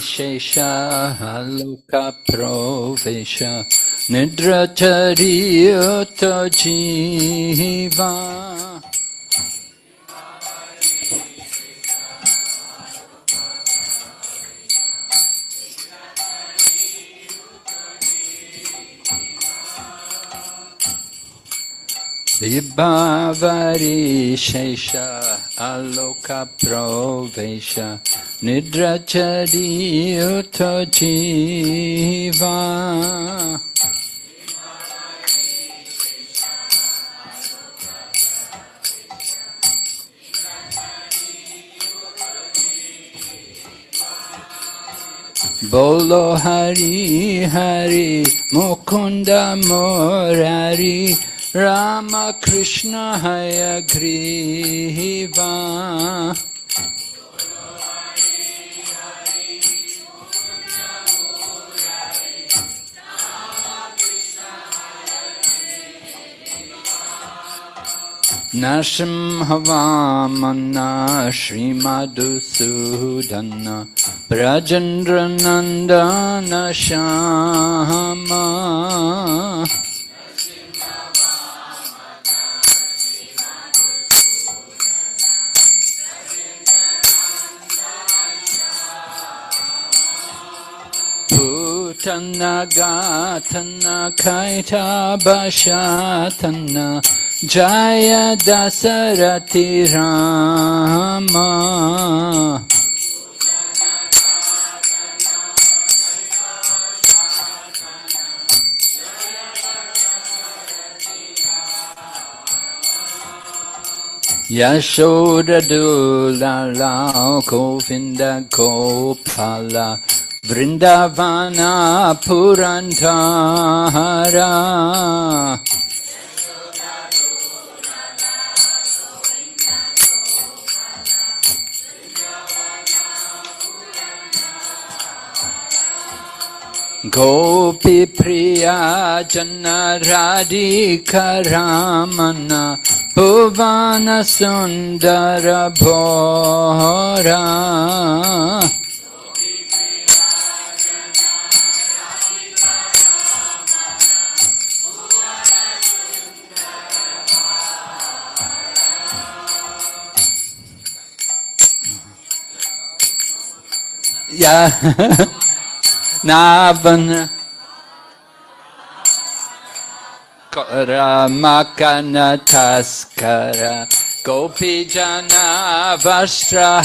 Shesha Loka Provesha Nidrachariyoto Jiva Vibhavari Shesha Aloka Provesha Nidrachari Uto Jiva Bolo Hari Hari Mukunda Murari Rama Krishna Hayagriva Narasimha Shri Madhusudana Brajendra Nandana Shama Putana Gatana Kaita Bashatana Jaya Dasarati Rama Yashoda Dulala Govinda Gopala Vrindavana Purantara Gopi Priya Jana Radhika Ramana Bhuvana Sundara Bhora Yeah. Navana Kara Makana Taskara Gopi Jana Vastrahari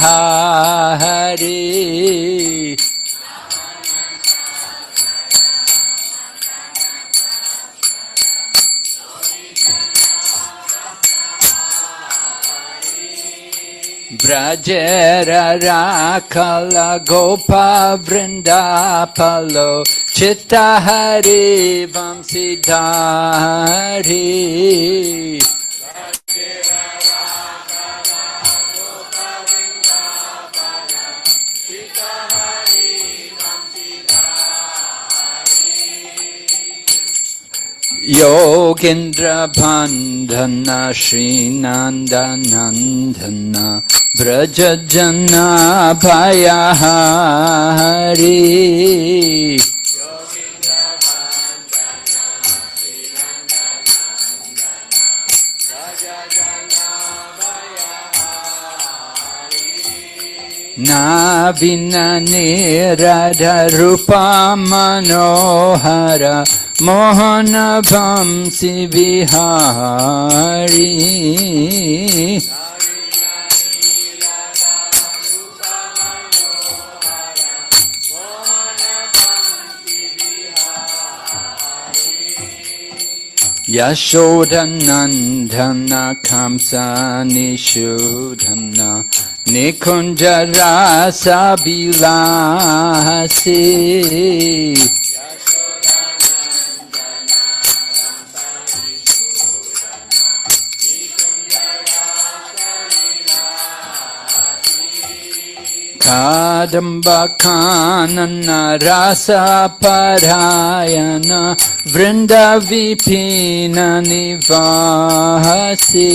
Brajera Rakala Gopa Vrindapalo Chittahari Vamsidhari Yogendra Bandhana Srinandanandana Brajajana Bhayahari Navina Nirada Rupa Manohara Mohana Vamsi Vihari Yashodanandana Kamsa Nishudana Nikunjara Sabilasi Kadamba Kanana Rasa Parayana Vrinda Vipina Nivasi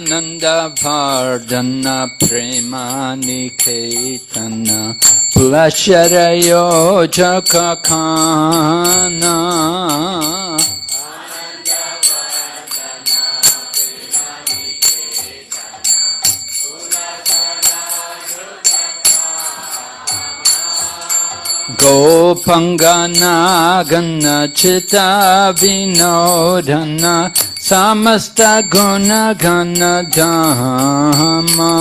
Nityananda Vardhana Premanikeetana Pulasharayo Jakakana Gopangana Gana Chitta Vinodana Samasta Guna Gana Dhamma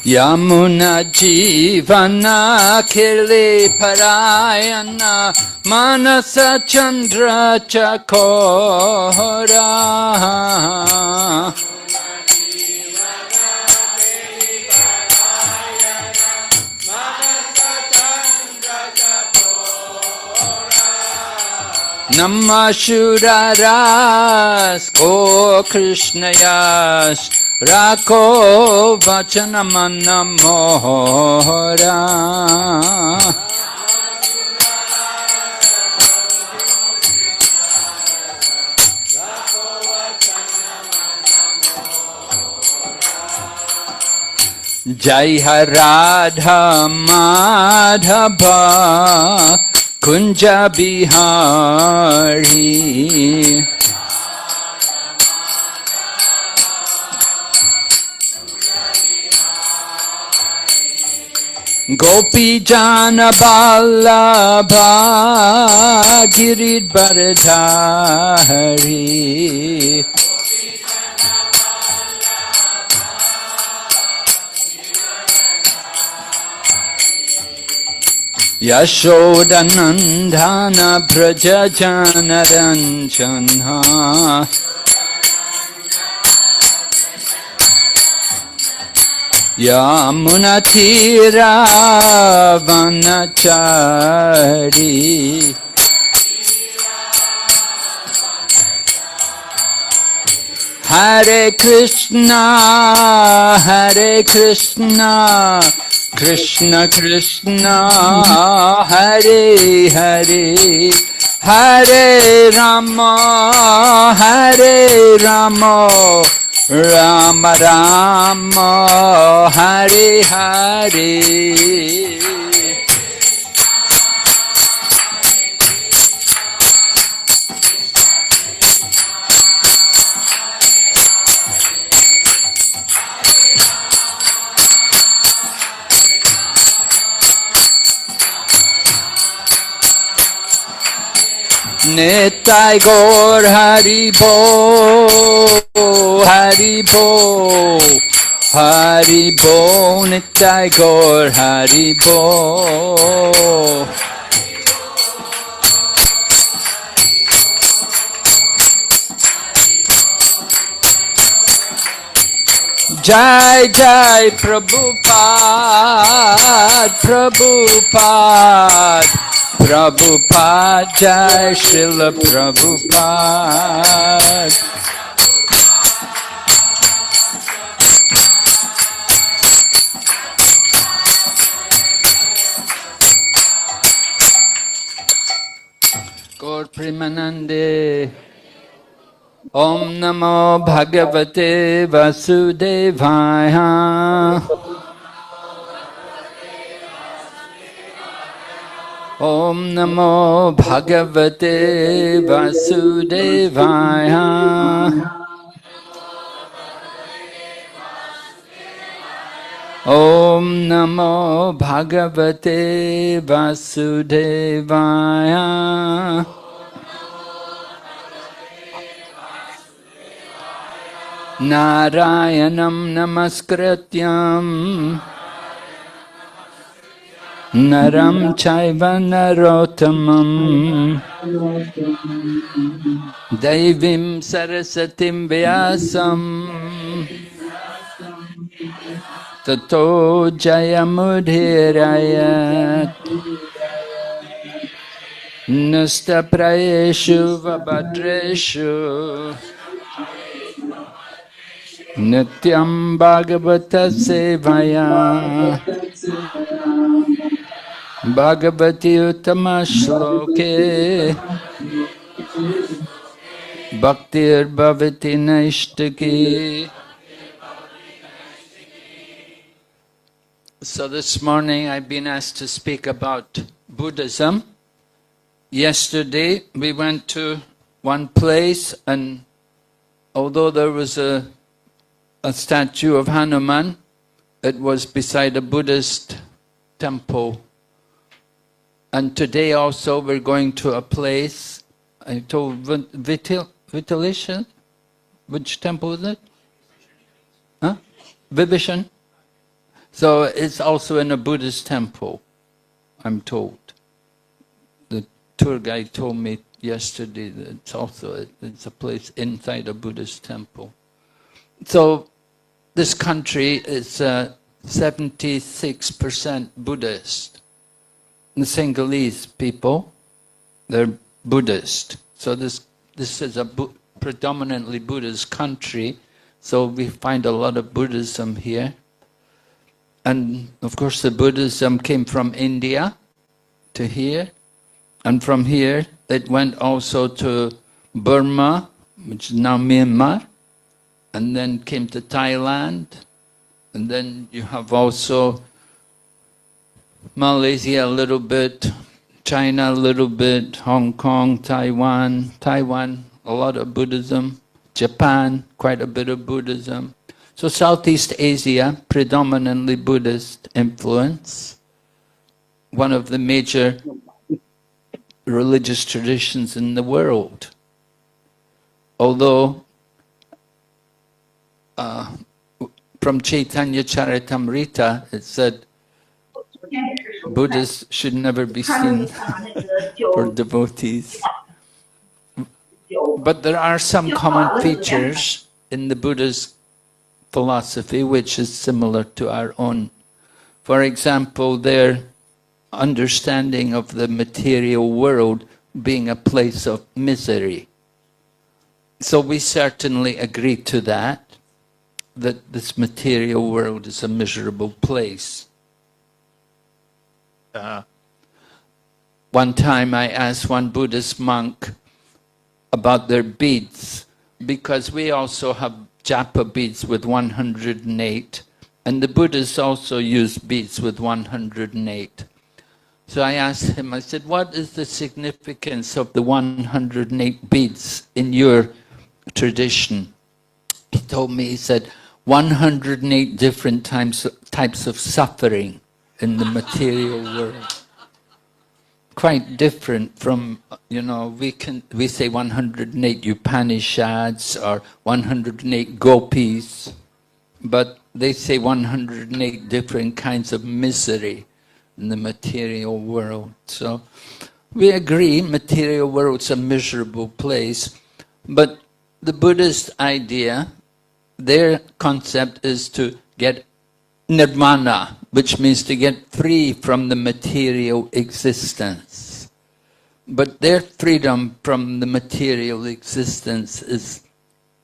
Yamuna Jivana Kili Parayana Manasa Chandra Chakora Namashuraras Ko Krishnayas Rako Vachanamana Mohora Jai Radha Madhava Kunja Bihari Gopi Jana Ballabha Giridharadhari Yashodanandana Braja Janaranjana Yamunatira Vanachari Hare Krishna Krishna Krishna Hare Hare Hare Rama Rama Rama Hare Hare Nitai Gaur Haribo Haribo Nitai Gaur Haribo Jai Jai Prabhupada Jai Srila Prabhupada Gaur Premanande Om Namo Bhagavate Vasudevaya Om Namo Bhagavate Vasudevaya Om Namo Bhagavate Vasudevaya Narayanam Namaskrityam Naram Chaiva Narottamam Daivim Sarasatim Vyasam Tato Jayamudhirayat Nasta Prayeshu Vabhadreshu Nityam Bhagavata Sevaya Bhagavati Uttama Shloke Bhaktir Bhavati Naishtaki. So this morning I've been asked to speak about Buddhism. Yesterday we went to one place, and although there was a statue of Hanuman, it was beside a Buddhist temple. And today also we're going to a place, I told Vitalation, which temple is it? Huh? Vibhishan? So it's also in a Buddhist temple, I'm told. The tour guide told me yesterday that it's a place inside a Buddhist temple. So this country is 76% Buddhist. The Sinhalese people, they're Buddhist. So this is a predominantly Buddhist country, so we find a lot of Buddhism here. And of course the Buddhism came from India to here, and from here it went also to Burma, which is now Myanmar, and then came to Thailand, and then you have also Malaysia a little bit, China a little bit, Hong Kong, Taiwan, a lot of Buddhism, Japan, quite a bit of Buddhism. So Southeast Asia, predominantly Buddhist influence, one of the major religious traditions in the world. Although from Chaitanya Charitamrita it said Buddhists should never be seen for devotees. But there are some common features in the Buddha's philosophy which is similar to our own. For example, their understanding of the material world being a place of misery. So we certainly agree to that this material world is a miserable place. One time I asked one Buddhist monk about their beads, because we also have japa beads with 108, and the Buddhists also use beads with 108. So I asked him, I said, what is the significance of the 108 beads in your tradition? He told me, he said, 108 different types of suffering in the material world. Quite different from, we say 108 Upanishads or 108 gopis, but they say 108 different kinds of misery in the material world. So we agree material world's a miserable place, but the Buddhist idea, their concept is to get nirvana, which means to get free from the material existence. But their freedom from the material existence is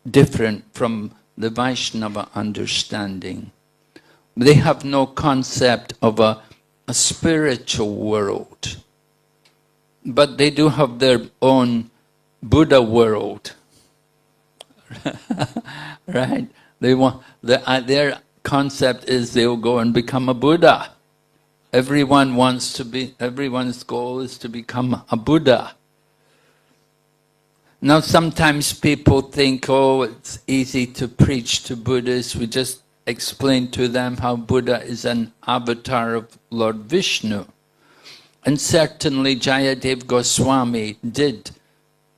different from the Vaishnava understanding. They have no concept of a spiritual world, but they do have their own Buddha world. Right? They want their concept is they'll go and become a Buddha. Everyone's goal is to become a Buddha. Now sometimes people think, oh, it's easy to preach to Buddhists. We just explain to them how Buddha is an avatar of Lord Vishnu. And certainly Jayadev Goswami did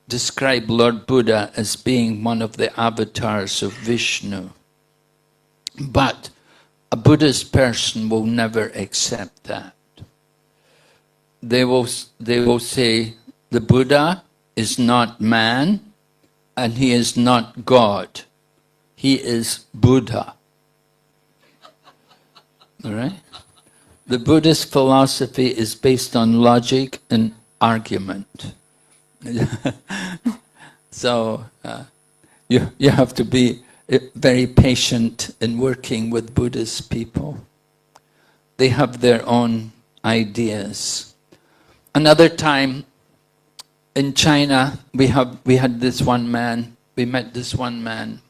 describe Lord Buddha as being one of the avatars of Vishnu. But a Buddhist person will never accept that. They will say the Buddha is not man and he is not God. He is Buddha. All right? The Buddhist philosophy is based on logic and argument. So you have to be very patient in working with Buddhist people. They have their own ideas. Another time in China, we had this one man, we met this one man.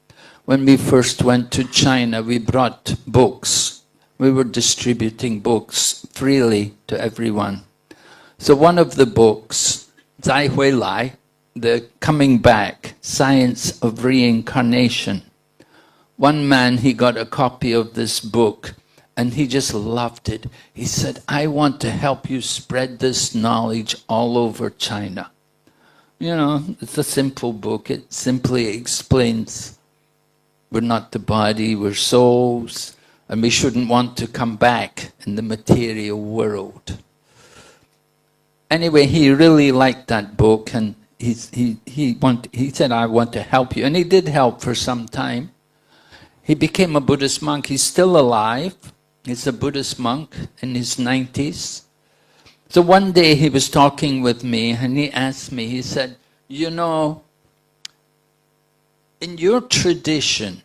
When we first went to China, we brought books. We were distributing books freely to everyone. So one of the books, Zai Hui Lai, the Coming Back, Science of Reincarnation. One man, he got a copy of this book and he just loved it. He said, I want to help you spread this knowledge all over China. You know, it's a simple book. It simply explains we're not the body, we're souls, and we shouldn't want to come back in the material world. Anyway, he really liked that book, and he said, I want to help you. And he did help for some time. He became a Buddhist monk. He's still alive. He's a Buddhist monk in his 90s. So one day he was talking with me, and he asked me, he said, you know, in your tradition,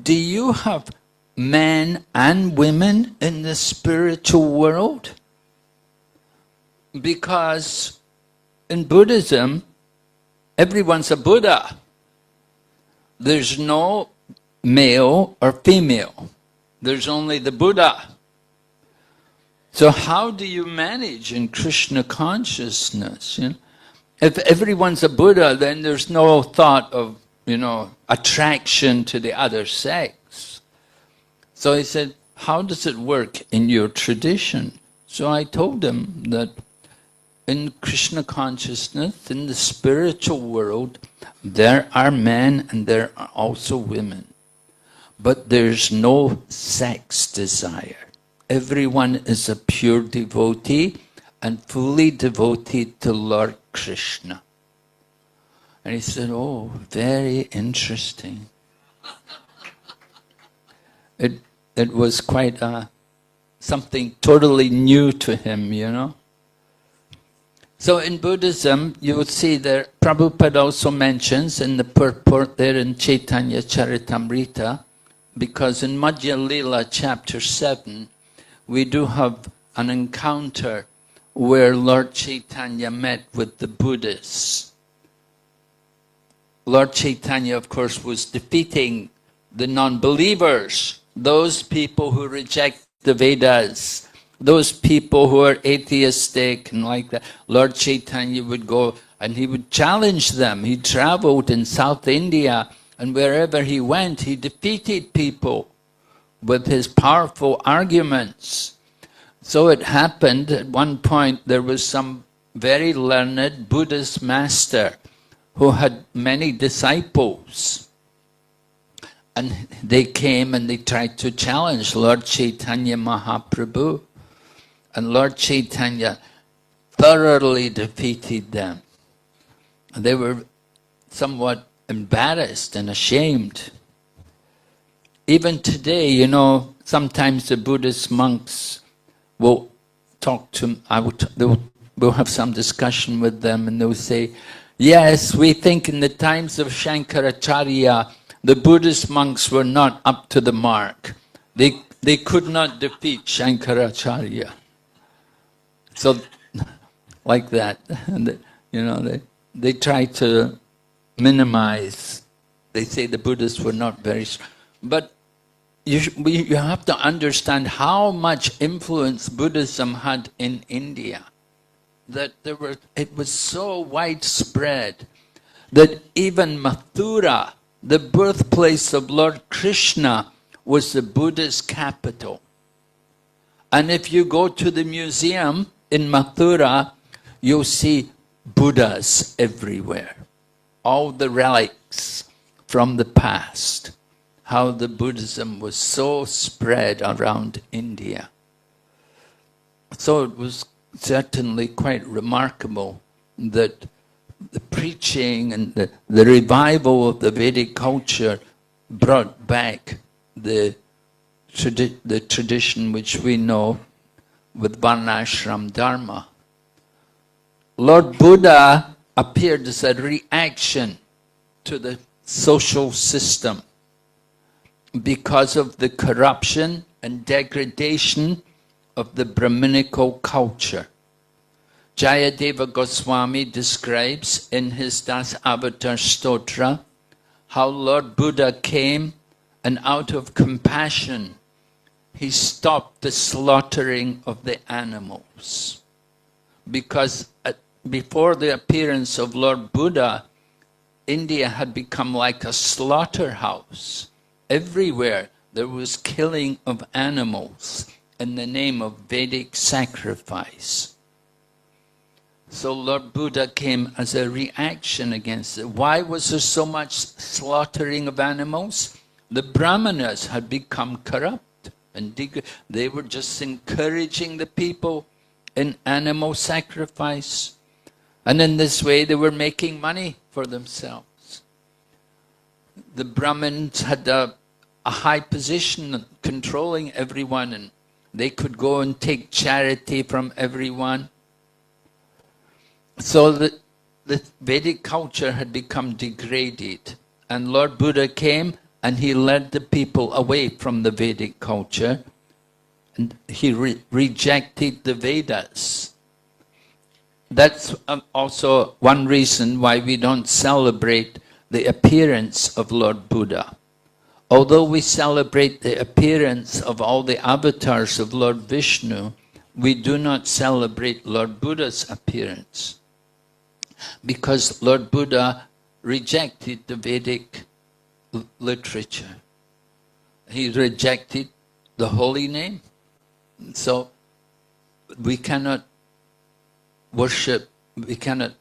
do you have men and women in the spiritual world? Because in Buddhism, everyone's a Buddha. There's no male or female. There's only the Buddha. So how do you manage in Krishna consciousness? You know? If everyone's a Buddha, then there's no thought of, you know, attraction to the other sex. So he said, how does it work in your tradition? So I told him that in Krishna consciousness, in the spiritual world, there are men and there are also women. But there's no sex desire. Everyone is a pure devotee and fully devoted to Lord Krishna. And he said, oh, very interesting. It was quite something totally new to him, you know. So in Buddhism, you would see there, Prabhupada also mentions in the purport there in Chaitanya Charitamrita, because in Madhya Lila chapter 7, we do have an encounter where Lord Chaitanya met with the Buddhists. Lord Chaitanya, of course, was defeating the non-believers, those people who reject the Vedas, those people who are atheistic and like that. Lord Chaitanya would go and he would challenge them. He traveled in South India, and wherever he went, he defeated people with his powerful arguments. So it happened at one point there was some very learned Buddhist master who had many disciples. And they came and they tried to challenge Lord Chaitanya Mahaprabhu. And Lord Chaitanya thoroughly defeated them. They were somewhat embarrassed and ashamed. Even today, you know, sometimes the Buddhist monks will talk to, we'll have some discussion with them and they'll say, yes, we think in the times of Shankaracharya, the Buddhist monks were not up to the mark. They could not defeat Shankaracharya. So, like that, you know, they try to minimize. They say the Buddhists were not very strong. But you have to understand how much influence Buddhism had in India. That it was so widespread that even Mathura, the birthplace of Lord Krishna, was the Buddhist capital. And if you go to the museum in Mathura, you'll see Buddhas everywhere. All the relics from the past. How the Buddhism was so spread around India. So it was certainly quite remarkable that the preaching and the revival of the Vedic culture brought back the tradition which we know with Varnashram Dharma. Lord Buddha appeared as a reaction to the social system. because of the corruption and degradation of the Brahminical culture. Jayadeva Goswami describes in his Das Avatar Stotra how Lord Buddha came and out of compassion he stopped the slaughtering of the animals. Because before the appearance of Lord Buddha, India had become like a slaughterhouse. Everywhere there was killing of animals in the name of Vedic sacrifice. So Lord Buddha came as a reaction against it. Why was there so much slaughtering of animals? The Brahmanas had become corrupt and they were just encouraging the people in animal sacrifice. And in this way they were making money for themselves. The Brahmins had a high position controlling everyone, and they could go and take charity from everyone. So the Vedic culture had become degraded, and Lord Buddha came and he led the people away from the Vedic culture, and he rejected the Vedas. That's also one reason why we don't celebrate the appearance of Lord Buddha. Although we celebrate the appearance of all the avatars of Lord Vishnu, we do not celebrate Lord Buddha's appearance, because Lord Buddha rejected the Vedic literature. He rejected the holy name. So we cannot worship, we cannot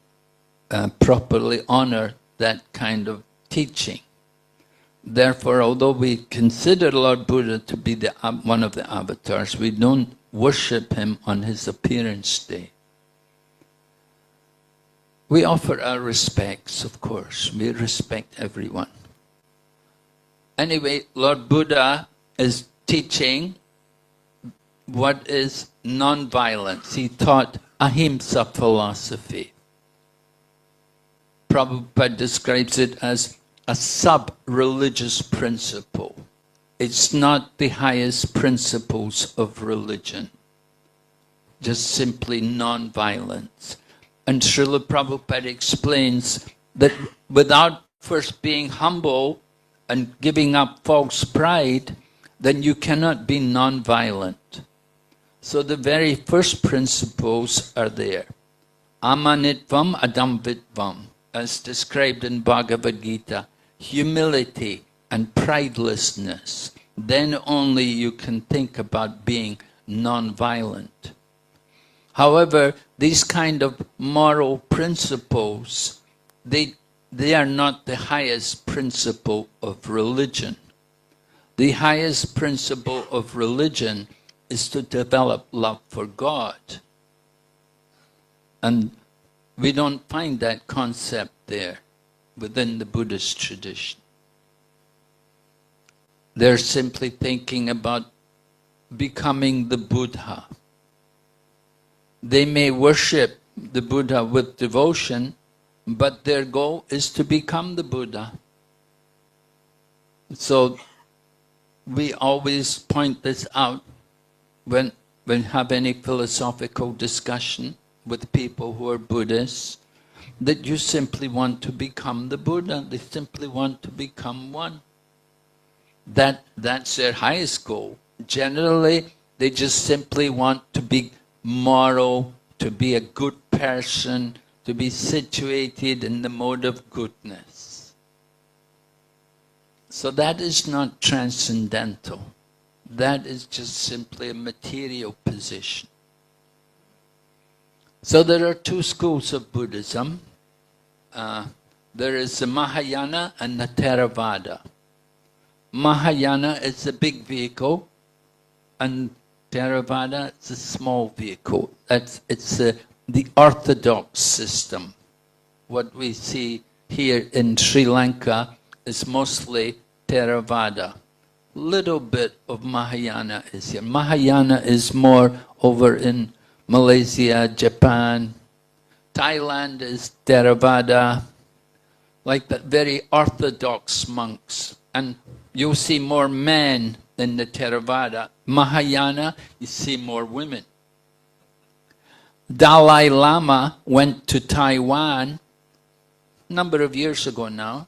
properly honor that kind of teaching. Therefore, although we consider Lord Buddha to be one of the avatars, we don't worship him on his appearance day. We offer our respects, of course. We respect everyone. Anyway, Lord Buddha is teaching what is non-violence. He taught ahimsa philosophy. Prabhupada describes it as a sub-religious principle. It's not the highest principles of religion, just simply non-violence. And Srila Prabhupada explains that without first being humble and giving up false pride, then you cannot be non-violent. So the very first principles are there. Amanitvam adamvitvam, as described in Bhagavad Gita, humility and pridelessness. Then only you can think about being non-violent. However, these kind of moral principles, they are not the highest principle of religion. The highest principle of religion is to develop love for God. And we don't find that concept there within the Buddhist tradition. They're simply thinking about becoming the Buddha. They may worship the Buddha with devotion, but their goal is to become the Buddha. So we always point this out when we have any philosophical discussion with people who are Buddhists, that you simply want to become the Buddha. They simply want to become one. That's their highest goal. Generally, they just simply want to be moral, to be a good person, to be situated in the mode of goodness. So that is not transcendental. That is just simply a material position. So there are two schools of Buddhism. There is the Mahayana and the Theravada. Mahayana is the big vehicle, and Theravada is a small vehicle. It's the orthodox system. What we see here in Sri Lanka is mostly Theravada. Little bit of Mahayana is here. Mahayana is more over in Malaysia, Japan. Thailand is Theravada. Like the very orthodox monks And you'll see more men in the Theravada. Mahayana, you see more women. Dalai Lama went to Taiwan a number of years ago now.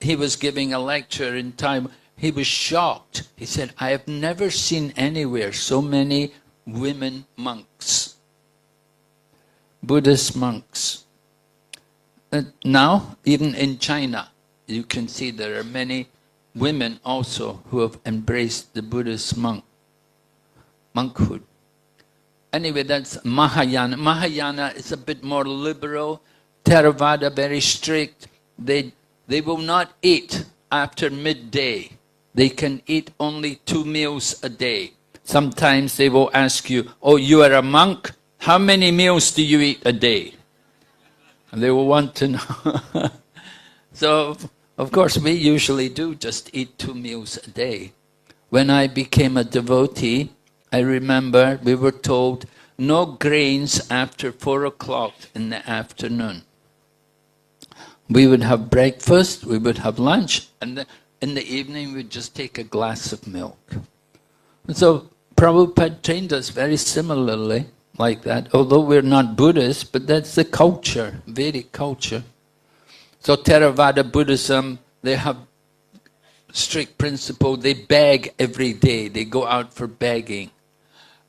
He was giving a lecture in Taiwan. He was shocked. He said, I have never seen anywhere so many women monks, Buddhist monks. Now, even in China, you can see there are many women also who have embraced the Buddhist monkhood. Anyway, that's Mahayana. Mahayana is a bit more liberal. Theravada, very strict. They will not eat after midday. They can eat only 2 meals a day. Sometimes they will ask you, oh, you are a monk? How many meals do you eat a day? And they will want to know. So, of course, we usually do just eat 2 meals a day. When I became a devotee, I remember we were told no grains after 4 o'clock in the afternoon. We would have breakfast, we would have lunch, and in the evening we'd just take a glass of milk. And so Prabhupada trained us very similarly like that, although we're not Buddhists, but that's the culture, Vedic culture. So Theravada Buddhism, they have strict principle, they beg every day, they go out for begging.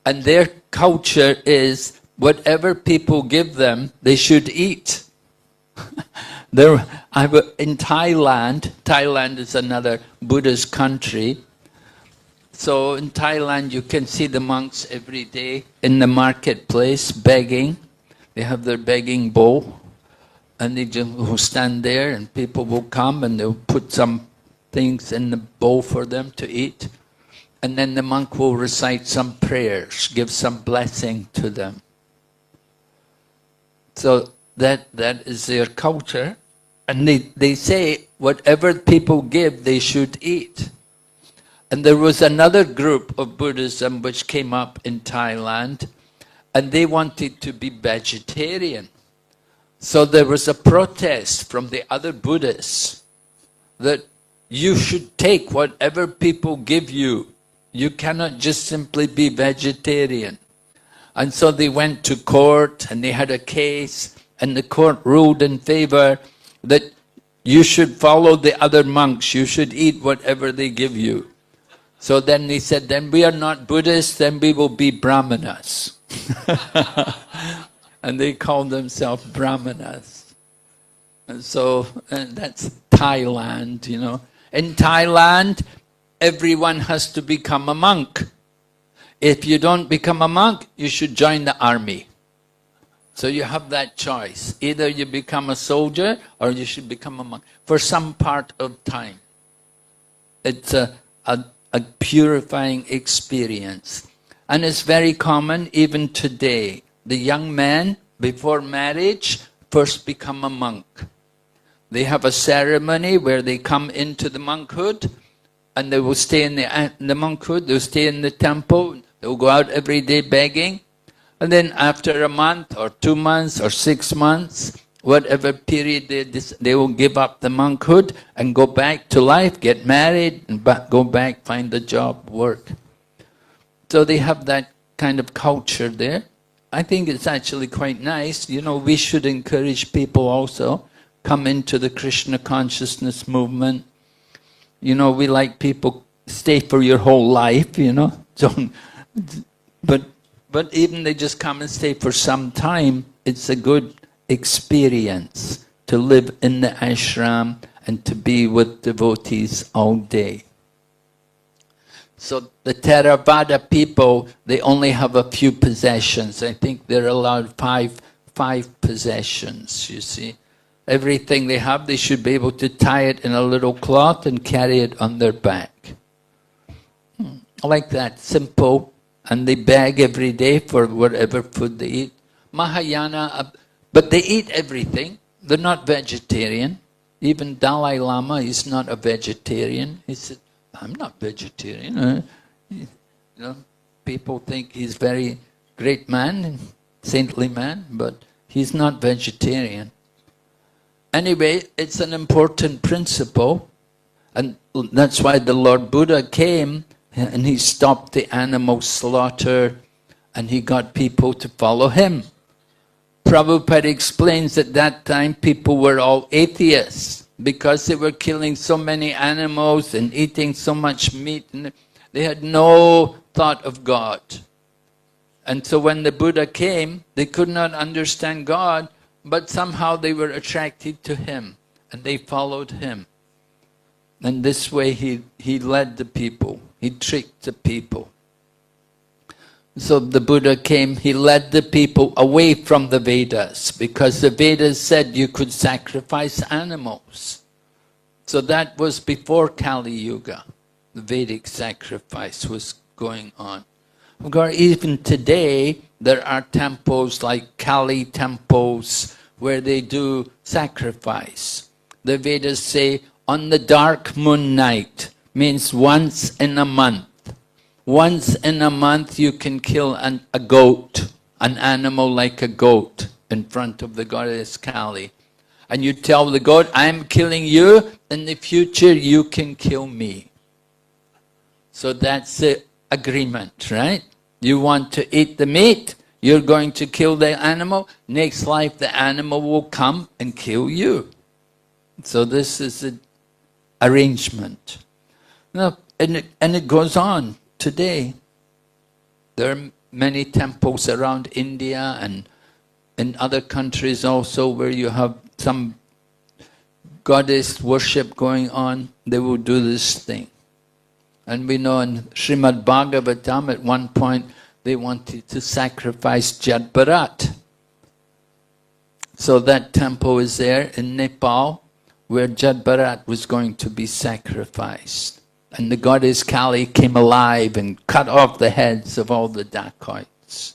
And their culture is, whatever people give them, they should eat. In Thailand is another Buddhist country. So in Thailand you can see the monks every day in the marketplace begging. They have their begging bowl and they just will stand there and people will come and they'll put some things in the bowl for them to eat. And then the monk will recite some prayers, give some blessing to them. So that is their culture. And they say whatever people give, they should eat. And there was another group of Buddhism which came up in Thailand, and they wanted to be vegetarian. So there was a protest from the other Buddhists that you should take whatever people give you. You cannot just simply be vegetarian. And so they went to court and they had a case, and the court ruled in favor that you should follow the other monks, you should eat whatever they give you. So then they said, then we are not Buddhists, then we will be Brahmanas. And they called themselves Brahmanas. And so that's Thailand, you know. In Thailand, everyone has to become a monk. If you don't become a monk, you should join the army. So you have that choice. Either you become a soldier or you should become a monk for some part of time. It's a purifying experience. And it's very common even today. The young men, before marriage, first become a monk. They have a ceremony where they come into the monkhood and they will stay in the monkhood, they'll stay in the temple, they'll go out every day begging. And then after a month or 2 months or 6 months, whatever period they will give up the monkhood and go back to life, get married, and go back, find a job, work. So they have that kind of culture there. I think it's actually quite nice. You know, we should encourage people also come into the Krishna consciousness movement. You know, we like people stay for your whole life, you know. But even they just come and stay for some time, it's a good experience to live in the ashram and to be with devotees all day. So the Theravada people, they only have a few possessions. I think they're allowed five possessions, you see. Everything they have, they should be able to tie it in a little cloth and carry it on their back. Like that, simple. And they beg every day for whatever food they eat. Mahayana, but they eat everything. They're not vegetarian. Even Dalai Lama is not a vegetarian. He said, I'm not vegetarian. You know, people think he's a very great man, saintly man, but he's not vegetarian. Anyway, it's an important principle. And that's why the Lord Buddha came and he stopped the animal slaughter and he got people to follow him. Prabhupada explains at that time people were all atheists because they were killing so many animals and eating so much meat, and they had no thought of God. And so when the Buddha came, they could not understand God, but somehow they were attracted to him and they followed him. And this way he led the people, he tricked the people. So the Buddha came, he led the people away from the Vedas, because the Vedas said you could sacrifice animals. So that was before Kali Yuga. The Vedic sacrifice was going on. Of course, even today, there are temples like Kali temples where they do sacrifice. The Vedas say, on the dark moon night, means once in a month. Once in a month you can kill a goat, an animal like a goat, in front of the goddess Kali. And you tell the goat, I'm killing you, in the future you can kill me. So that's the agreement, right? You want to eat the meat, you're going to kill the animal, next life the animal will come and kill you. So this is the arrangement. Now, and it goes on today. There are many temples around India and in other countries also where you have some goddess worship going on. They will do this thing. And we know in Srimad Bhagavatam at one point they wanted to sacrifice Jad Bharat. So that temple is there in Nepal where Jad Bharat was going to be sacrificed. And the goddess Kali came alive and cut off the heads of all the dacoits.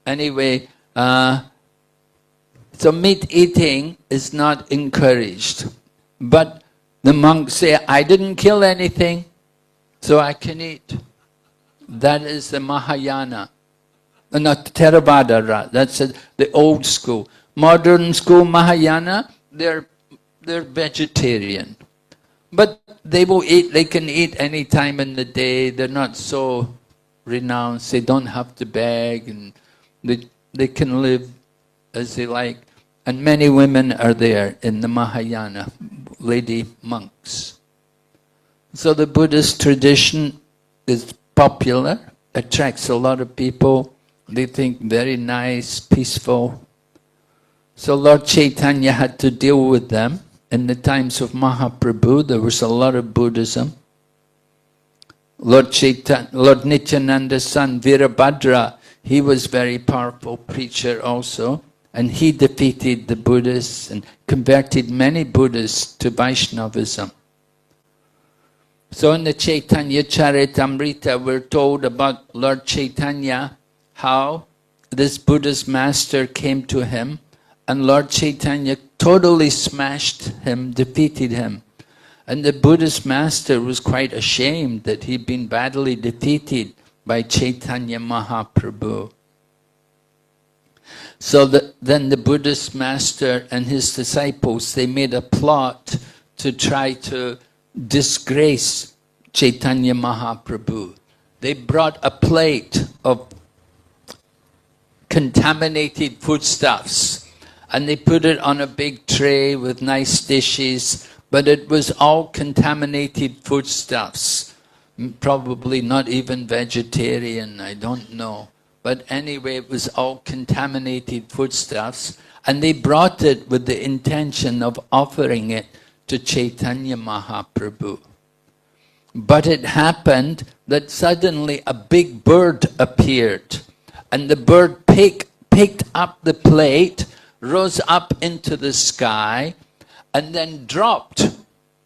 Anyway, so meat eating is not encouraged. But the monks say, I didn't kill anything, so I can eat. That is the Mahayana. Not Theravada, that's the old school. Modern school Mahayana, they're vegetarian. But they will eat, they can eat any time in the day, they're not so renounced, they don't have to beg, and they can live as they like. And many women are there in the Mahayana, lady monks. So the Buddhist tradition is popular, attracts a lot of people, they think very nice, peaceful. So Lord Chaitanya had to deal with them. In the times of Mahaprabhu, there was a lot of Buddhism. Lord Nityananda's son Virabhadra, he was a very powerful preacher also, and he defeated the Buddhists and converted many Buddhists to Vaishnavism. So in the Chaitanya Charitamrita, we're told about Lord Chaitanya, how this Buddhist master came to him, and Lord Chaitanya totally smashed him, defeated him. And the Buddhist master was quite ashamed that he'd been badly defeated by Chaitanya Mahaprabhu. So then the Buddhist master and his disciples, they made a plot to try to disgrace Chaitanya Mahaprabhu. They brought a plate of contaminated foodstuffs, and they put it on a big tray with nice dishes, but it was all contaminated foodstuffs. Probably not even vegetarian, I don't know. But anyway, it was all contaminated foodstuffs, and they brought it with the intention of offering it to Chaitanya Mahaprabhu. But it happened that suddenly a big bird appeared, and the bird picked up the plate, rose up into the sky, and then dropped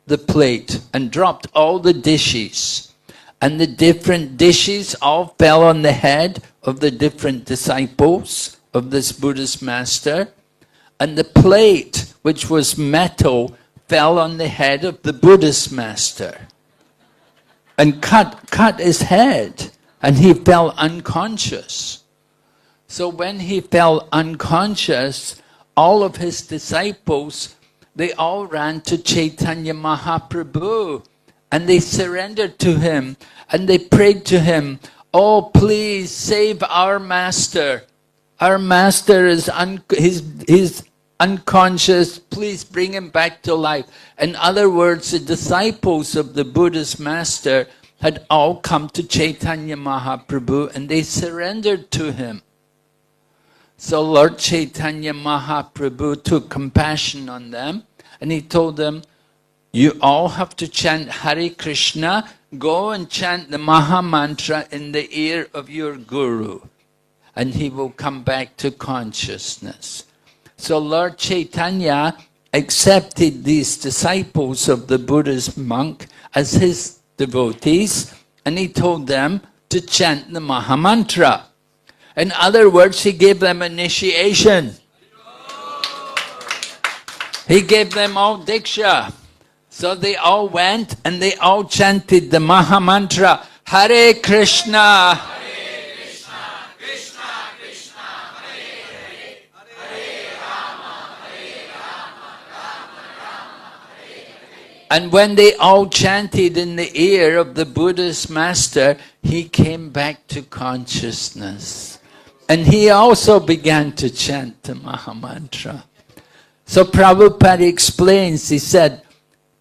the plate and dropped all the dishes. And the different dishes all fell on the head of the different disciples of this Buddhist master. And the plate, which was metal, fell on the head of the Buddhist master and cut his head, and he fell unconscious. So when he fell unconscious, all of his disciples they all ran to Chaitanya Mahaprabhu and they surrendered to him and they prayed to him, "Oh, please save our master. Our master is he's unconscious. Please bring him back to life." In other words, the disciples of the Buddhist master had all come to Chaitanya Mahaprabhu and they surrendered to him. So Lord Chaitanya Mahaprabhu took compassion on them and he told them, "You all have to chant Hare Krishna. Go and chant the Maha Mantra in the ear of your Guru and he will come back to consciousness." So Lord Chaitanya accepted these disciples of the Buddhist monk as his devotees and he told them to chant the Maha Mantra. In other words, he gave them initiation. He gave them all Diksha. So they all went and they all chanted the Maha Mantra, Hare Krishna. Hare Krishna, Krishna Krishna, Hare Hare, Hare Rama, Hare Rama, Rama Rama, Hare Hare. And when they all chanted in the ear of the Buddhist master, he came back to consciousness. And he also began to chant the Maha Mantra. So Prabhupada explains, he said,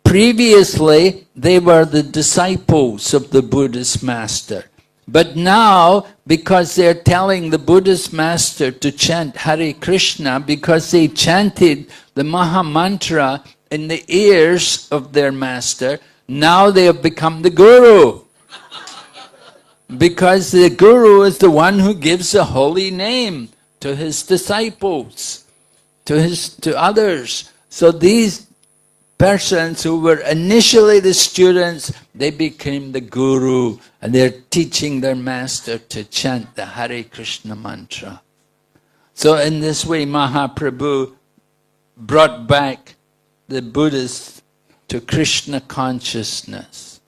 previously they were the disciples of the Buddhist master. But now, because they're telling the Buddhist master to chant Hare Krishna, because they chanted the Maha Mantra in the ears of their master, now they have become the Guru. Because the Guru is the one who gives the holy name to his disciples, to others. So these persons who were initially the students, they became the Guru and they're teaching their master to chant the Hare Krishna mantra. So in this way Mahaprabhu brought back the Buddhists to Krishna consciousness.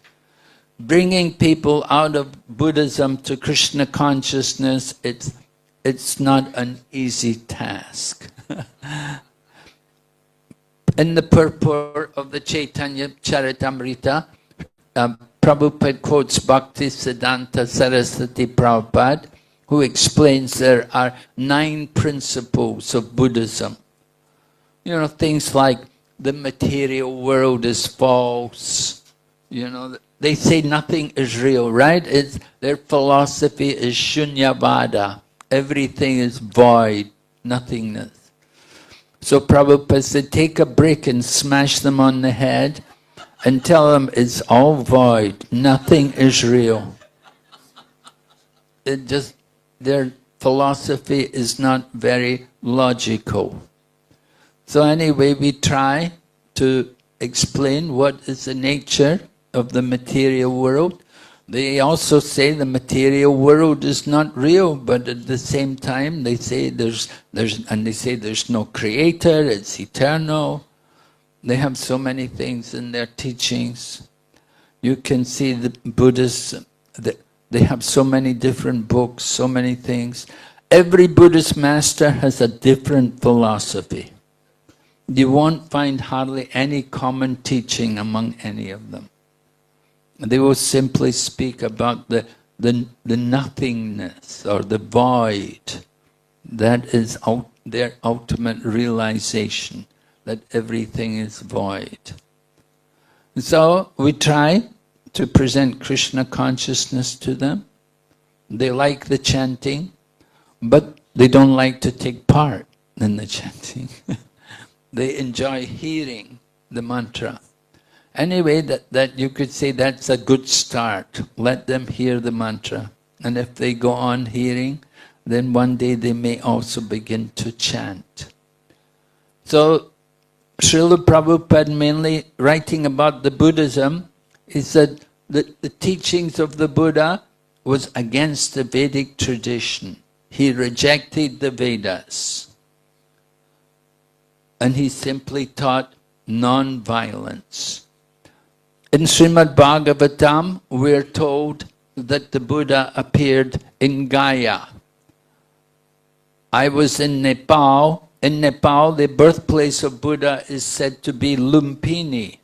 Bringing people out of Buddhism to Krishna consciousness, it's not an easy task. In the purport of the Chaitanya Charitamrita, Prabhupada quotes Bhaktisiddhanta Saraswati Prabhupada, who explains there are 9 principles of Buddhism. You know, things like the material world is false, you know, they say nothing is real, right? Their philosophy is shunyavada. Everything is void, nothingness. So Prabhupada said, take a brick and smash them on the head and tell them it's all void, nothing is real. Their philosophy is not very logical. So anyway, we try to explain what is the nature of the material world. They also say the material world is not real, but at the same time they say there's no creator, it's eternal. They have so many things in their teachings. You can see the Buddhists, they have so many different books, so many things. Every Buddhist master has a different philosophy. You won't find hardly any common teaching among any of them. They will simply speak about the nothingness or the void. That is their ultimate realization, that everything is void. So we try to present Krishna consciousness to them. They like the chanting, but they don't like to take part in the chanting. They enjoy hearing the mantra. Anyway, that you could say that's a good start. Let them hear the mantra. And if they go on hearing, then one day they may also begin to chant. So, Srila Prabhupada, mainly writing about the Buddhism, he said that the teachings of the Buddha was against the Vedic tradition. He rejected the Vedas. And he simply taught non-violence. In Srimad Bhagavatam, we're told that the Buddha appeared in Gaya. I was in Nepal in Nepal, the birthplace of Buddha is said to be Lumpini.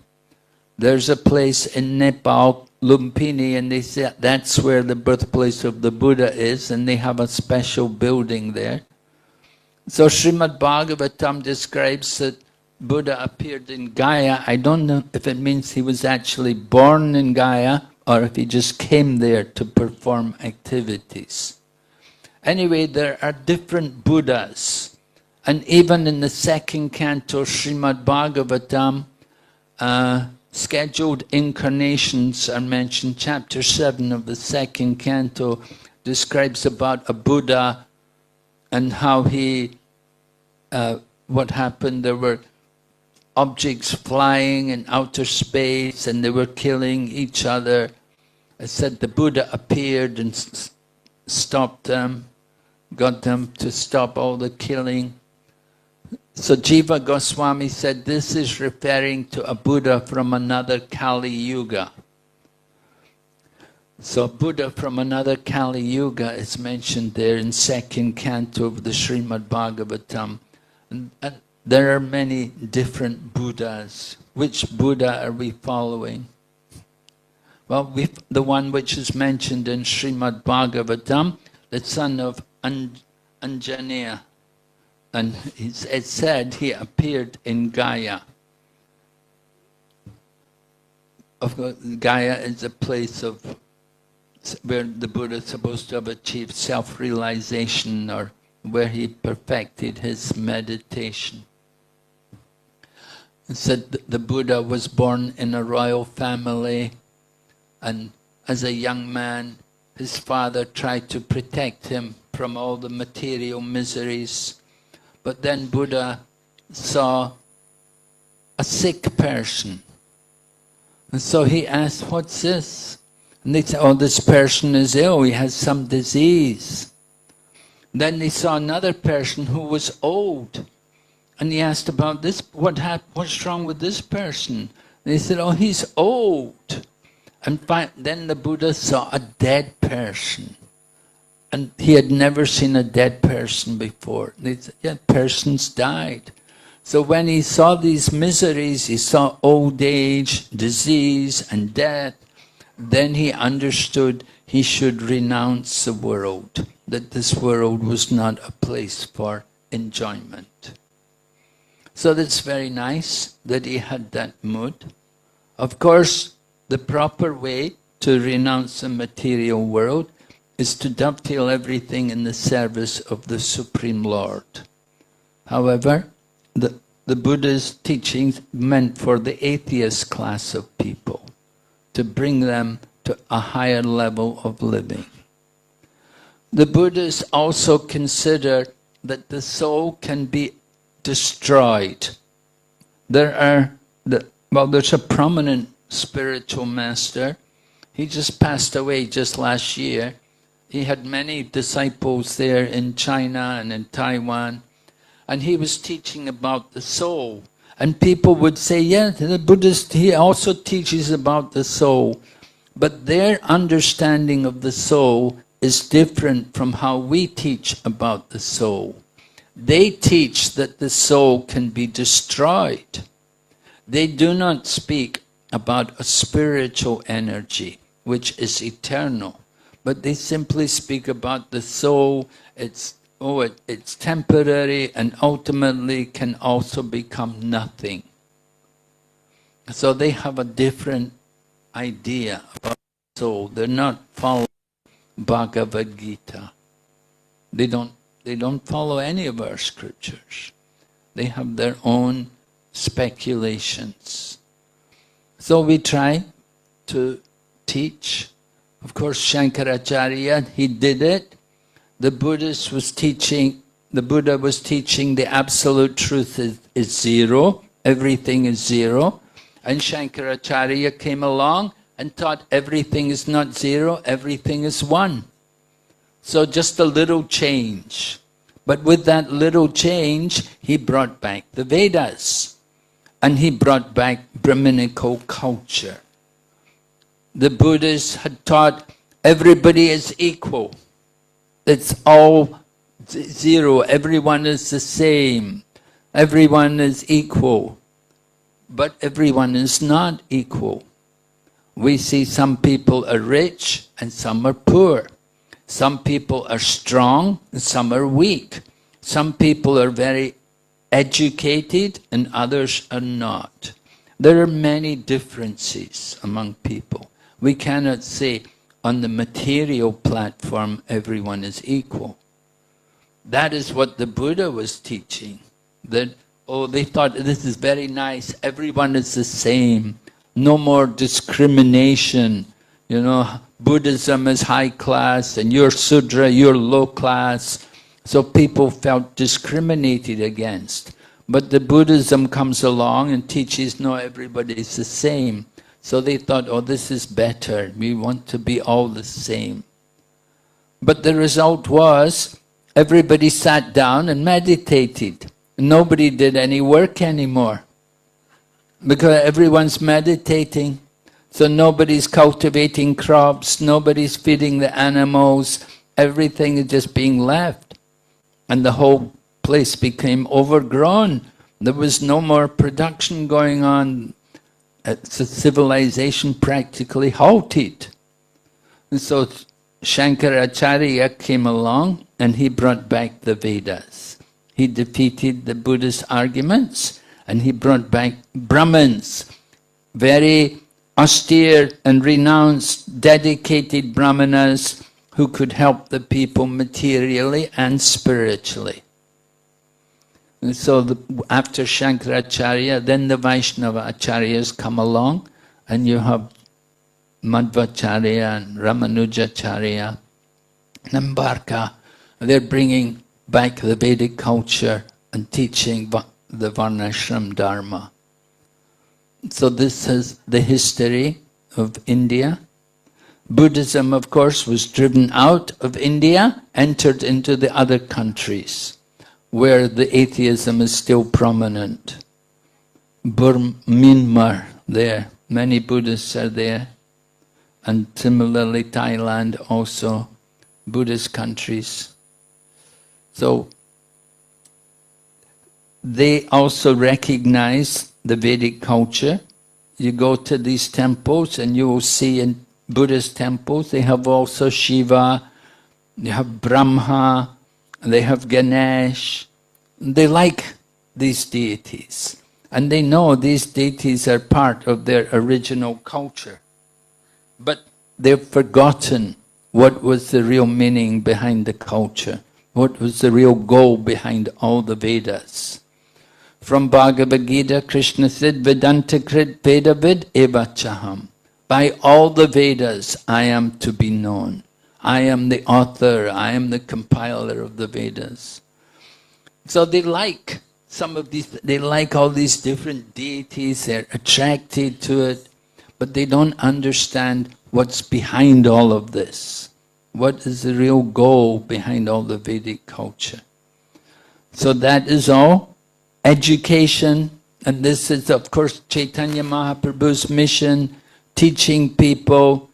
There's a place in Nepal, Lumpini, and they say that's where the birthplace of the Buddha is, and they have a special building there. So Srimad Bhagavatam describes that Buddha appeared in Gaya. I don't know if it means he was actually born in Gaya or if he just came there to perform activities. Anyway, there are different Buddhas. And even in the second canto, Srimad Bhagavatam, scheduled incarnations are mentioned. Chapter 7 of the second canto describes about a Buddha and how he, what happened. There were objects flying in outer space and they were killing each other. It said the Buddha appeared and stopped them, got them to stop all the killing. So Jiva Goswami said this is referring to a Buddha from another Kali Yuga. So Buddha from another Kali Yuga is mentioned there in second canto of the Srimad Bhagavatam. And there are many different Buddhas. Which Buddha are we following? Well, the one which is mentioned in Srimad Bhagavatam, the son of Anjaneya. And it said he appeared in Gaya. Of course, Gaya is a place of where the Buddha is supposed to have achieved self-realization, or where he perfected his meditation. It said the Buddha was born in a royal family, and as a young man, his father tried to protect him from all the material miseries. But then Buddha saw a sick person. And so he asked, what's this? And they said, oh, this person is ill, he has some disease. Then he saw another person who was old. And he asked about this, what's wrong with this person? And they said, oh, he's old. And then the Buddha saw a dead person. And he had never seen a dead person before. They said, yeah, persons died. So when he saw these miseries, he saw old age, disease, and death, then he understood he should renounce the world, that this world was not a place for enjoyment. So that's very nice that he had that mood. Of course, the proper way to renounce the material world is to dovetail everything in the service of the Supreme Lord. However, the Buddha's teachings meant for the atheist class of people, to bring them to a higher level of living. The Buddhists also consider that the soul can be destroyed. There's a prominent spiritual master. He just passed away just last year. He had many disciples there in China and in Taiwan, and he was teaching about the soul. And people would say, yeah, the Buddhist, he also teaches about the soul. But their understanding of the soul is different from how we teach about the soul. They teach that the soul can be destroyed. They do not speak about a spiritual energy, which is eternal. But they simply speak about the soul, it's temporary and ultimately can also become nothing. So they have a different idea about the soul. They're not following Bhagavad Gita. They don't follow any of our scriptures. They have their own speculations. So we try to teach. Of course, Shankaracharya, he did it. The Buddha was teaching the absolute truth is zero, everything is zero. And Shankaracharya came along and taught everything is not zero, everything is one. So just a little change. But with that little change, he brought back the Vedas. And he brought back Brahminical culture. The Buddhists had taught everybody is equal. It's all Zero. Everyone is the same. Everyone is equal. But everyone is not equal. We see some people are rich and some are poor. Some people are strong and some are weak. Some people are very educated and others are not. There are many differences among people. We cannot say on the material platform everyone is equal. That is what the Buddha was teaching. That, oh, they thought this is very nice, everyone is the same. No more discrimination. You know, Buddhism is high class and you're Sudra, you're low class. So people felt discriminated against. But the Buddhism comes along and teaches, no, everybody is the same. So they thought, oh, this is better. We want to be all the same. But the result was, everybody sat down and meditated. Nobody did any work anymore. Because everyone's meditating. So nobody's cultivating crops, nobody's feeding the animals. Everything is just being left. And the whole place became overgrown. There was no more production going on. The civilization practically halted. And so Shankaracharya came along and he brought back the Vedas. He defeated the Buddhist arguments and he brought back Brahmins, very austere and renounced, dedicated Brahmanas who could help the people materially and spiritually. And so after Shankaracharya, then the Vaishnava Acharyas come along, and you have Madhvacharya and Ramanujacharya, Nambarka. They're bringing back the Vedic culture and teaching the Varnashram Dharma. So this is the history of India. Buddhism, of course, was driven out of India, entered into the other countries, where the atheism is still prominent. Myanmar, there, many Buddhists are there. And similarly, Thailand also, Buddhist countries. So, they also recognize the Vedic culture. You go to these temples and you will see in Buddhist temples, they have also Shiva, they have Brahma, they have Ganesh. They like these deities. And they know these deities are part of their original culture. But they've forgotten what was the real meaning behind the culture, what was the real goal behind all the Vedas. From Bhagavad Gita, Krishna said, Vedanta krit Vedavid evachaham. By all the Vedas, I am to be known. I am the author, I am the compiler of the Vedas. So they like some of these, they like all these different deities, they're attracted to it, but they don't understand what's behind all of this. What is the real goal behind all the Vedic culture? So that is all. Education, and this is of course Chaitanya Mahaprabhu's mission, teaching people.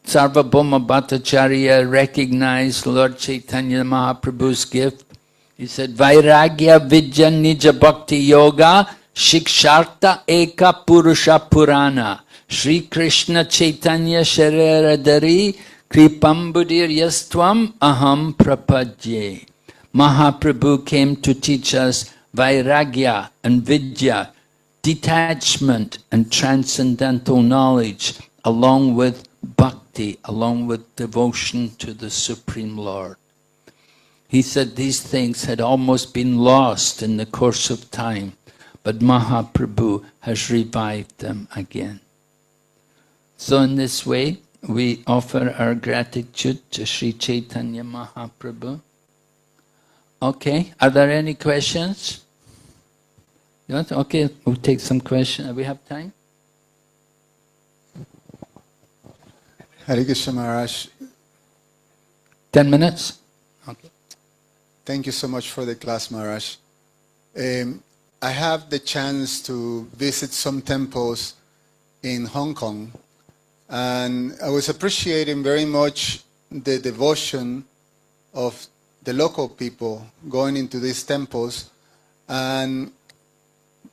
Sarvabhauma Bhattacharya recognized Lord Chaitanya Mahaprabhu's gift. He said, Vairagya Vidya Nija Bhakti Yoga Shiksharta Eka Purusha Purana Sri Krishna Chaitanya Shararadari Kripambudir Yastvam Aham Prapadye. Mahaprabhu came to teach us Vairagya and Vidya, detachment and transcendental knowledge, along with bhakti, along with devotion to the Supreme Lord. He said these things had almost been lost in the course of time, but Mahaprabhu has revived them again. So in this way, we offer our gratitude to Sri Chaitanya Mahaprabhu. Okay, are there any questions? Yes? Okay, we'll take some questions. We have time? Hare Krishna Maharaj. 10 minutes? Okay. Thank you so much for the class, Maharaj. I have the chance to visit some temples in Hong Kong, and I was appreciating very much the devotion of the local people going into these temples, and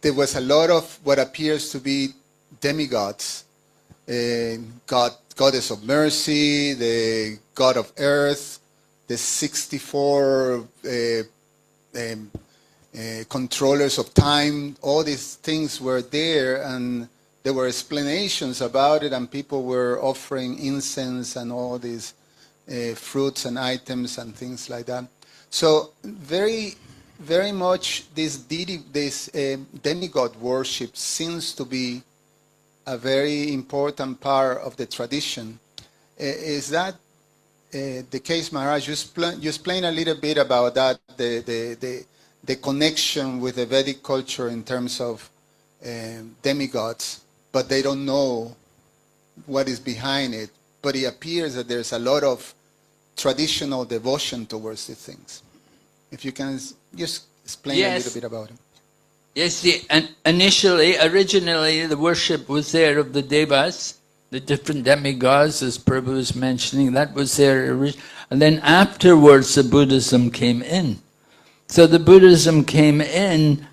there was a lot of what appears to be demigods, goddess of mercy, the god of earth, the 64 controllers of time. All these things were there, and there were explanations about it, and people were offering incense and all these fruits and items and things like that. So very much this demigod worship seems to be a very important part of the tradition. Is that the case, Maharaj? You explain a little bit about that, the connection with the Vedic culture in terms of demigods, but they don't know what is behind it. But it appears that there's a lot of traditional devotion towards these things. If you can just explain a little bit about it. Yes, originally the worship was there of the devas, the different demigods, as Prabhu was mentioning, that was there. And then afterwards the Buddhism came in. So the Buddhism came in,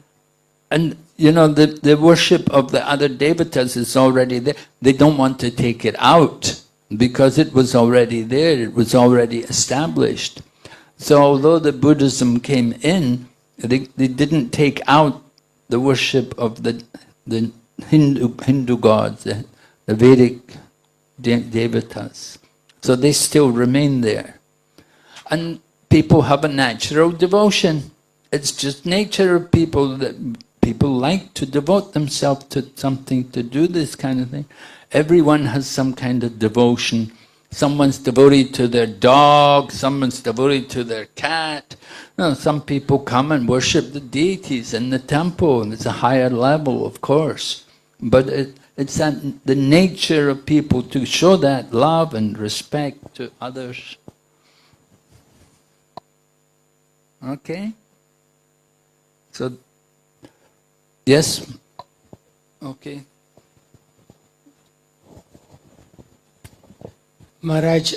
and you know, the worship of the other devatas is already there. They don't want to take it out because it was already there, it was already established. So although the Buddhism came in, they didn't take out the worship of the Hindu gods, the Vedic devatas. So they still remain there. And people have a natural devotion. It's just nature of people that people like to devote themselves to something, to do this kind of thing. Everyone has some kind of devotion. Someone's devoted to their dog, someone's devoted to their cat. You know, some people come and worship the deities in the temple, and it's a higher level, of course. But it's the nature of people to show that love and respect to others. Okay? So, yes? Okay. Maharaj,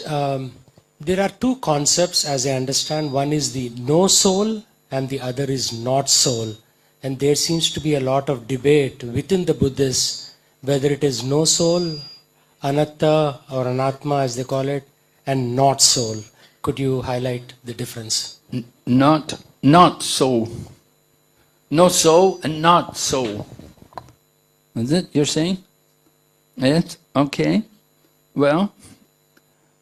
there are two concepts as I understand. One is the no soul and the other is not soul. And there seems to be a lot of debate within the Buddhists whether it is no soul, anatta or anatma as they call it, and not soul. Could you highlight the difference? Not soul. No soul and not soul. Is it you're saying? Yes? Okay. Well,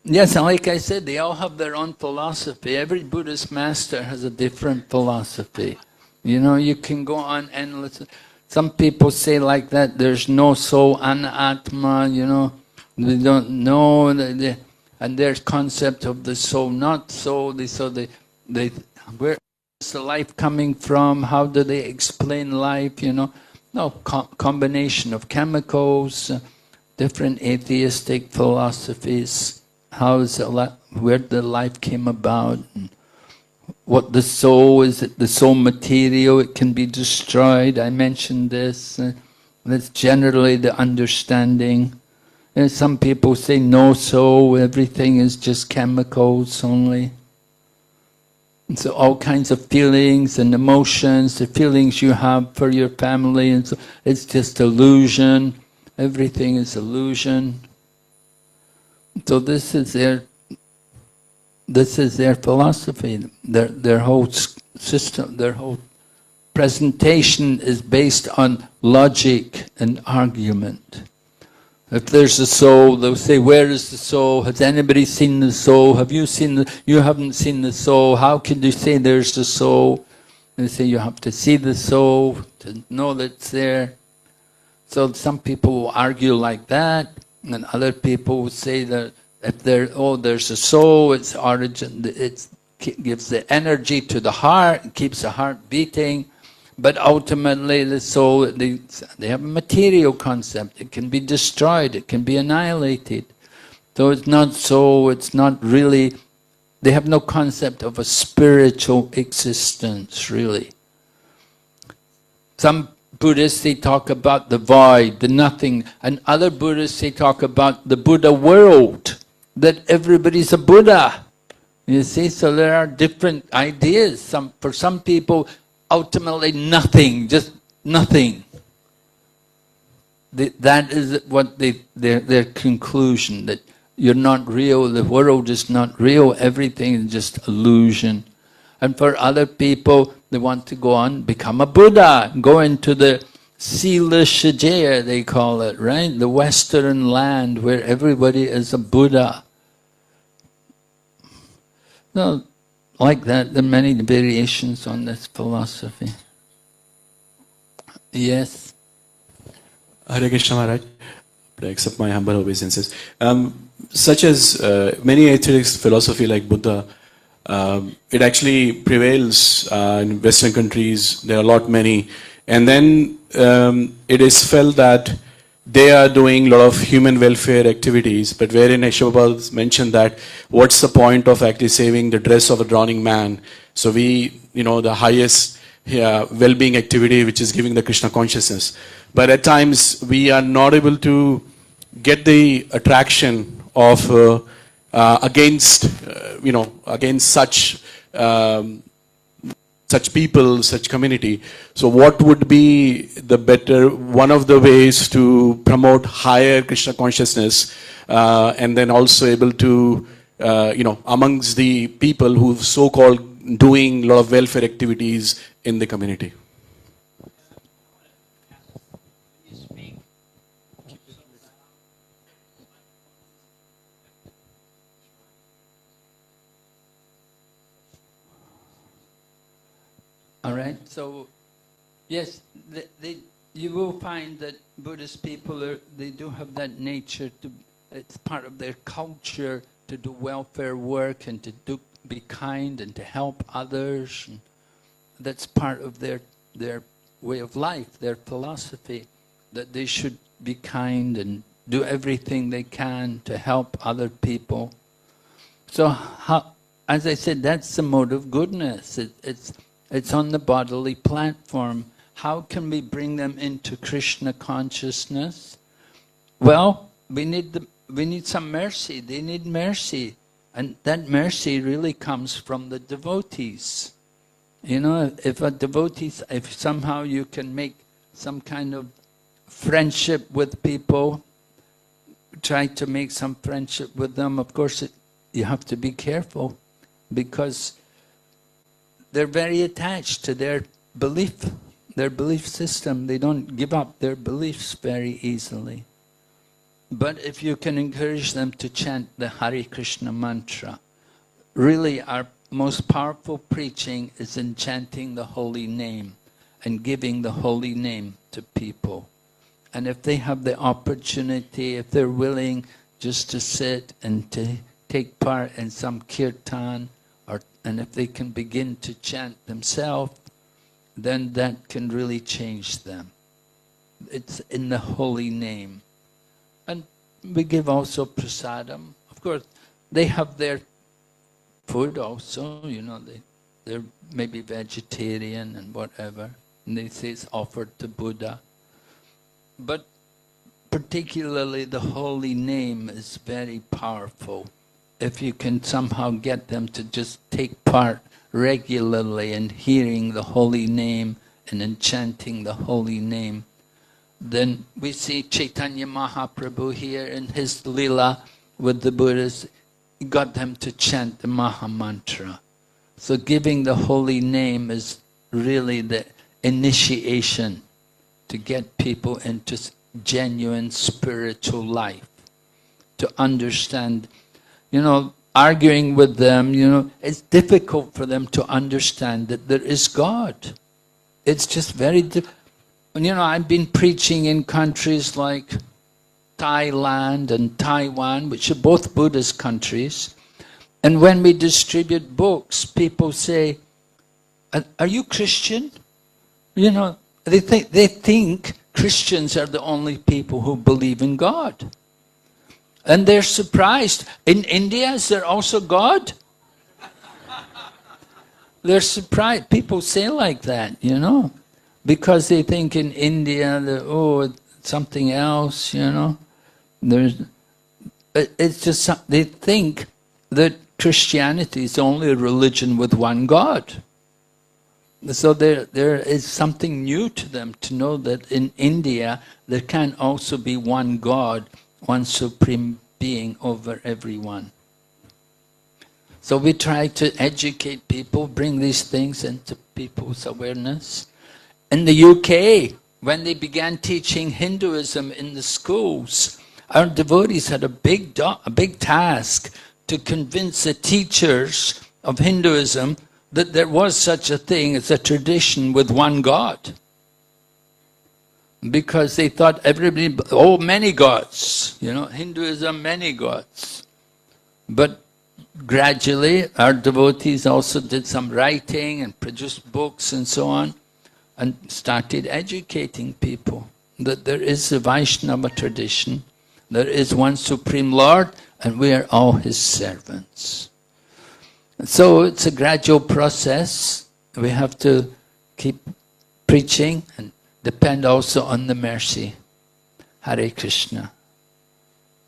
yes, like I said, they all have their own philosophy. Every Buddhist master has a different philosophy. You know, you can go on endless. Some people say like that, there's no soul, anatma, you know, they don't know, and their concept of the soul, not soul, where is the life coming from, how do they explain life, you know? No, combination of chemicals, different atheistic philosophies, where the life came about, and what the soul is. It the soul material? It can be destroyed. I mentioned this. That's generally the understanding. And some people say no soul. Everything is just chemicals only. And so all kinds of feelings and emotions, the feelings you have for your family, and so it's just illusion. Everything is illusion. So this is their philosophy. Their whole system, their whole presentation is based on logic and argument. If there's a soul, they'll say, where is the soul? Has anybody seen the soul? Have you seen you haven't seen the soul. How can you say there's the soul? They say you have to see the soul to know that it's there. So some people will argue like that, and other people will say that if there's a soul, its origin, it gives the energy to the heart, it keeps the heart beating. But ultimately the soul, they have a material concept. It can be destroyed, it can be annihilated. So it's not soul, it's not really, they have no concept of a spiritual existence, really. Some Buddhists, they talk about the void, the nothing, and other Buddhists, they talk about the Buddha world, that everybody's a Buddha. You see, so there are different ideas. For some people, ultimately nothing, just nothing. That is what their conclusion, that you're not real, the world is not real, everything is just illusion. And for other people, they want to go on, become a Buddha, go into the Sila Shajaya, they call it, right? The Western land where everybody is a Buddha. No, like that, there are many variations on this philosophy. Yes? Hare Krishna Maharaj, I accept my humble obeisances. Such as many atheist philosophy like Buddha, it actually prevails in Western countries. There are a lot many, and then it is felt that they are doing a lot of human welfare activities, but wherein Shivabal mentioned that what's the point of actually saving the dress of a drowning man? So we, the highest well-being activity which is giving the Krishna consciousness. But at times we are not able to get the attraction of against such people, such community. So what would be the better, one of the ways to promote higher Krishna consciousness and then also able to, amongst the people who so-called doing a lot of welfare activities in the community? All right, so yes, you will find that Buddhist people, they do have that nature, it's part of their culture to do welfare work and to be kind and to help others. And that's part of their way of life, their philosophy, that they should be kind and do everything they can to help other people. So, as I said, that's the mode of goodness. It's on the bodily platform. How can we bring them into Krishna consciousness? Well, we need some mercy. They need mercy. And that mercy really comes from the devotees. If somehow you can make some kind of friendship with people, try to make some friendship with them, of course you have to be careful, because they're very attached to their belief system. They don't give up their beliefs very easily. But if you can encourage them to chant the Hare Krishna mantra, really our most powerful preaching is in chanting the holy name and giving the holy name to people. And if they have the opportunity, if they're willing just to sit and to take part in some kirtan, and if they can begin to chant themselves, then that can really change them. It's in the holy name. And we give also prasadam. Of course, they have their food also, they're maybe vegetarian and whatever. And they say it's offered to Buddha. But particularly the holy name is very powerful. If you can somehow get them to just take part regularly in hearing the holy name and in chanting the holy name, then we see Chaitanya Mahaprabhu here in his lila with the Buddhas, he got them to chant the Maha Mantra. So giving the holy name is really the initiation to get people into genuine spiritual life, to understand. Arguing with them, it's difficult for them to understand that there is God. It's just very difficult. I've been preaching in countries like Thailand and Taiwan, which are both Buddhist countries. And when we distribute books, people say, "Are you Christian?" They think Christians are the only people who believe in God. And they're surprised. In India, is there also God? They're surprised. People say like that, because they think in India that, something else, It's just, they think that Christianity is only a religion with one God. So there is something new to them to know that in India there can also be one God, one supreme being over everyone. So we try to educate people, bring these things into people's awareness. In the UK, when they began teaching Hinduism in the schools, our devotees had a big task to convince the teachers of Hinduism that there was such a thing as a tradition with one God. Because they thought everybody, oh, many gods, Hinduism, many gods. But gradually, our devotees also did some writing and produced books and so on, and started educating people that there is a Vaishnava tradition, there is one Supreme Lord, and we are all His servants. So it's a gradual process. We have to keep preaching and depend also on the mercy. Hare Krishna.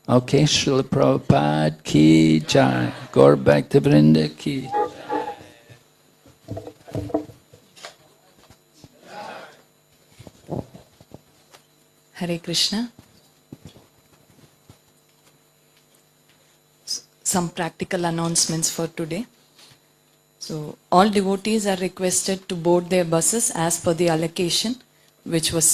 Okay, Srila Prabhupada ki jai. Gaur Bhakta Vrinda ki. Hare Krishna. Some practical announcements for today. So, all devotees are requested to board their buses as per the allocation which was